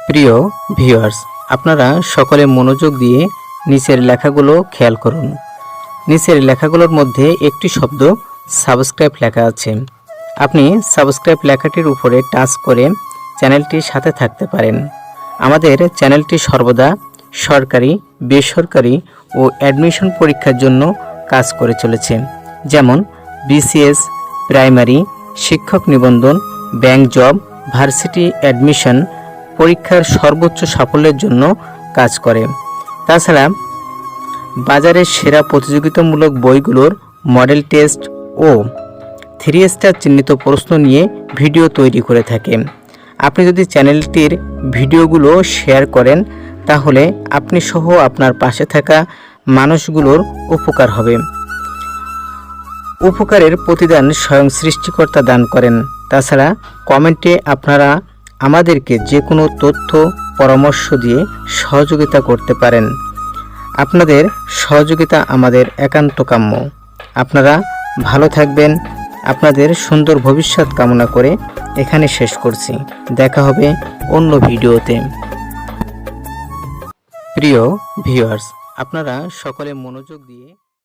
প্রিয় ভিউয়ার্স, আপনারা সকলে মনোযোগ দিয়ে নিচের লেখাগুলো খেয়াল করুন। নিচের লেখাগুলোর মধ্যে একটি শব্দ সাবস্ক্রাইব লেখা আছে। আপনি সাবস্ক্রাইব লেখাটির উপরে টাচ করে চ্যানেলটির সাথে থাকতে পারেন। আমাদের চ্যানেলটি সর্বদা সরকারি, বেসরকারি ও অ্যাডমিশন পরীক্ষার জন্য কাজ করে চলেছে, যেমন বিসিএস, প্রাইমারি, শিক্ষক নিবন্ধন, ব্যাংক জব, ভার্সিটি অ্যাডমিশন পরীক্ষার সর্বোচ্চ সাফল্যের জন্য কাজ করে। তাছাড়া বাজারের সেরা প্রতিযোগিতামূলক বইগুলোর মডেল টেস্ট ও 3 স্টার চিহ্নিত প্রশ্ন নিয়ে ভিডিও তৈরি করে থাকে। আপনি যদি চ্যানেলটির ভিডিওগুলো শেয়ার করেন, তাহলে আপনি সহ আপনার পাশে থাকা মানুষগুলোর উপকার হবে। উপকারের প্রতিদান স্বয়ং সৃষ্টিকর্তা দান করেন। তাছাড়া কমেন্টে আপনারা আমাদেরকে যে কোনো তথ্য পরামর্শ দিয়ে সহযোগিতা করতে পারেন। আপনাদের সহযোগিতা আমাদের একান্ত কাম্য। আপনারা ভালো থাকবেন। আপনাদের সুন্দর ভবিষ্যৎ কামনা করে এখানে শেষ করছি। দেখা হবে অন্য ভিডিওতে। প্রিয় ভিউয়ার্স, আপনারা সকলে মনোযোগ দিয়ে